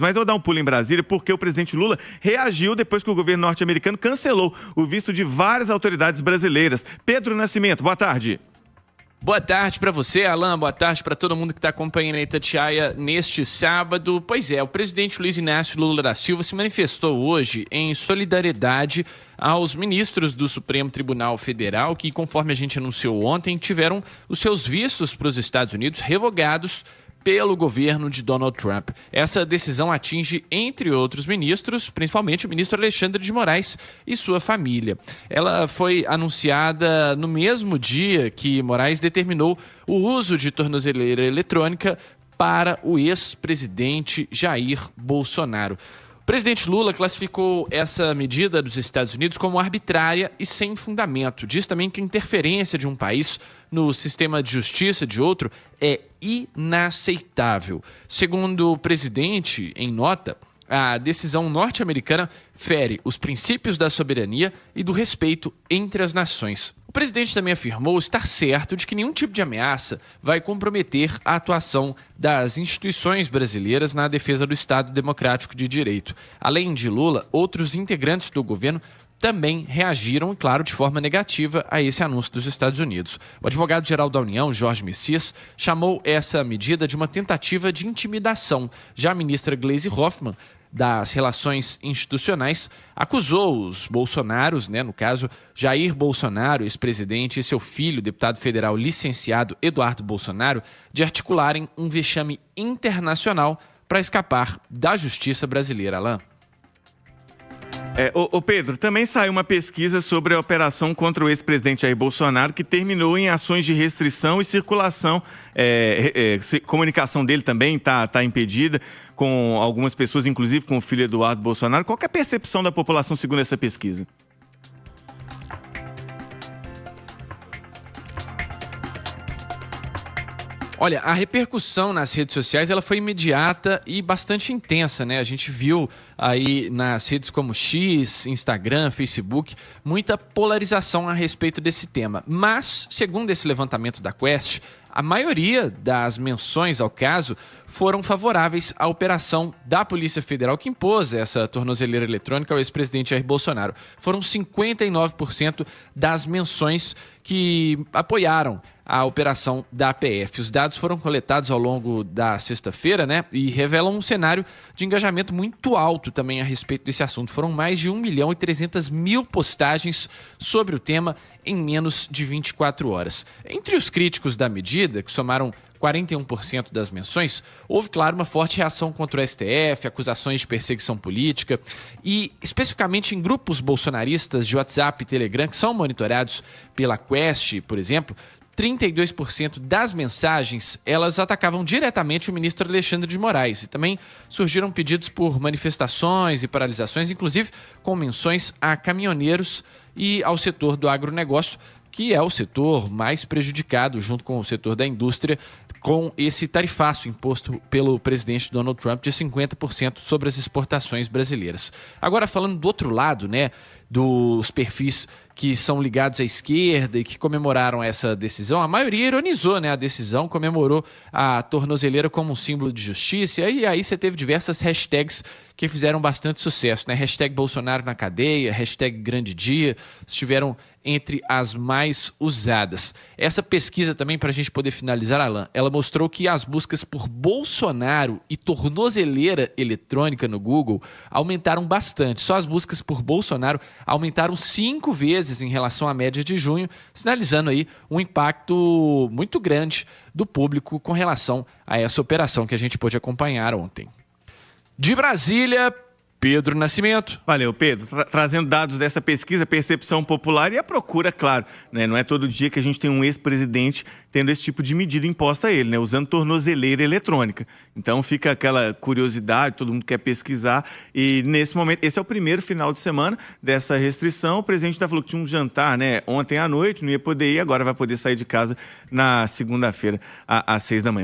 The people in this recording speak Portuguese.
Mas eu vou dar um pulo em Brasília porque o presidente Lula reagiu depois que o governo norte-americano cancelou o visto de várias autoridades brasileiras. Pedro Nascimento, boa tarde. Boa tarde para você, Alan. Boa tarde para todo mundo que está acompanhando a Itatiaia neste sábado. Pois é, o presidente Luiz Inácio Lula da Silva se manifestou hoje em solidariedade aos ministros do Supremo Tribunal Federal que, conforme a gente anunciou ontem, tiveram os seus vistos para os Estados Unidos revogados pelo governo de Donald Trump. Essa decisão atinge, entre outros ministros, principalmente o ministro Alexandre de Moraes e sua família. Ela foi anunciada no mesmo dia que Moraes determinou o uso de tornozeleira eletrônica para o ex-presidente Jair Bolsonaro. O presidente Lula classificou essa medida dos Estados Unidos como arbitrária e sem fundamento. Diz também que a interferência de um país no sistema de justiça de outro é inaceitável. Segundo o presidente, em nota, a decisão norte-americana fere os princípios da soberania e do respeito entre as nações. O presidente também afirmou estar certo de que nenhum tipo de ameaça vai comprometer a atuação das instituições brasileiras na defesa do Estado Democrático de Direito. Além de Lula, outros integrantes do governo também reagiram, claro, de forma negativa a esse anúncio dos Estados Unidos. O advogado-geral da União, Jorge Messias, chamou essa medida de uma tentativa de intimidação. Já a ministra Gleisi Hoffmann, das Relações Institucionais, acusou os bolsonaros, no caso, Jair Bolsonaro, ex-presidente, e seu filho, deputado federal licenciado Eduardo Bolsonaro, de articularem um vexame internacional para escapar da justiça brasileira, Alain. Pedro, também saiu uma pesquisa sobre a operação contra o ex-presidente Jair Bolsonaro, que terminou em ações de restrição e circulação. Comunicação dele também está impedida, com algumas pessoas, inclusive com o filho Eduardo Bolsonaro. Qual que é a percepção da população segundo essa pesquisa? Olha, a repercussão nas redes sociais ela foi imediata e bastante intensa, né? A gente viu aí nas redes como X, Instagram, Facebook, muita polarização a respeito desse tema. Mas, segundo esse levantamento da Quest, a maioria das menções ao caso foram favoráveis à operação da Polícia Federal que impôs essa tornozeleira eletrônica ao ex-presidente Jair Bolsonaro. Foram 59% das menções que apoiaram a operação da PF. Os dados foram coletados ao longo da sexta-feira, e revelam um cenário de engajamento muito alto também a respeito desse assunto. Foram mais de 1.300.000 postagens sobre o tema em menos de 24 horas. Entre os críticos da medida, que somaram 41% das menções, houve, claro, uma forte reação contra o STF, acusações de perseguição política e, especificamente em grupos bolsonaristas de WhatsApp e Telegram, que são monitorados pela Quest, por exemplo, 32% das mensagens, elas atacavam diretamente o ministro Alexandre de Moraes. E também surgiram pedidos por manifestações e paralisações, inclusive com menções a caminhoneiros e ao setor do agronegócio, que é o setor mais prejudicado, junto com o setor da indústria, com esse tarifaço imposto pelo presidente Donald Trump de 50% sobre as exportações brasileiras. Agora, falando do outro lado, dos perfis que são ligados à esquerda e que comemoraram essa decisão, a maioria ironizou a decisão, comemorou a tornozeleira como um símbolo de justiça, e aí você teve diversas hashtags que fizeram bastante sucesso, Hashtag Bolsonaro na cadeia, hashtag Grande Dia, estiveram entre as mais usadas. Essa pesquisa também, para a gente poder finalizar, Alan, ela mostrou que as buscas por Bolsonaro e tornozeleira eletrônica no Google aumentaram bastante. Só as buscas por Bolsonaro aumentaram 5 vezes em relação à média de junho, sinalizando aí um impacto muito grande do público com relação a essa operação que a gente pôde acompanhar ontem. De Brasília, Pedro Nascimento. Valeu, Pedro. Trazendo dados dessa pesquisa, percepção popular e a procura, claro. Não é todo dia que a gente tem um ex-presidente tendo esse tipo de medida imposta a ele, usando tornozeleira eletrônica. Então fica aquela curiosidade, todo mundo quer pesquisar. E nesse momento, esse é o primeiro final de semana dessa restrição. O presidente já falou que tinha um jantar ontem à noite, não ia poder ir, agora vai poder sair de casa na segunda-feira às 6 da manhã.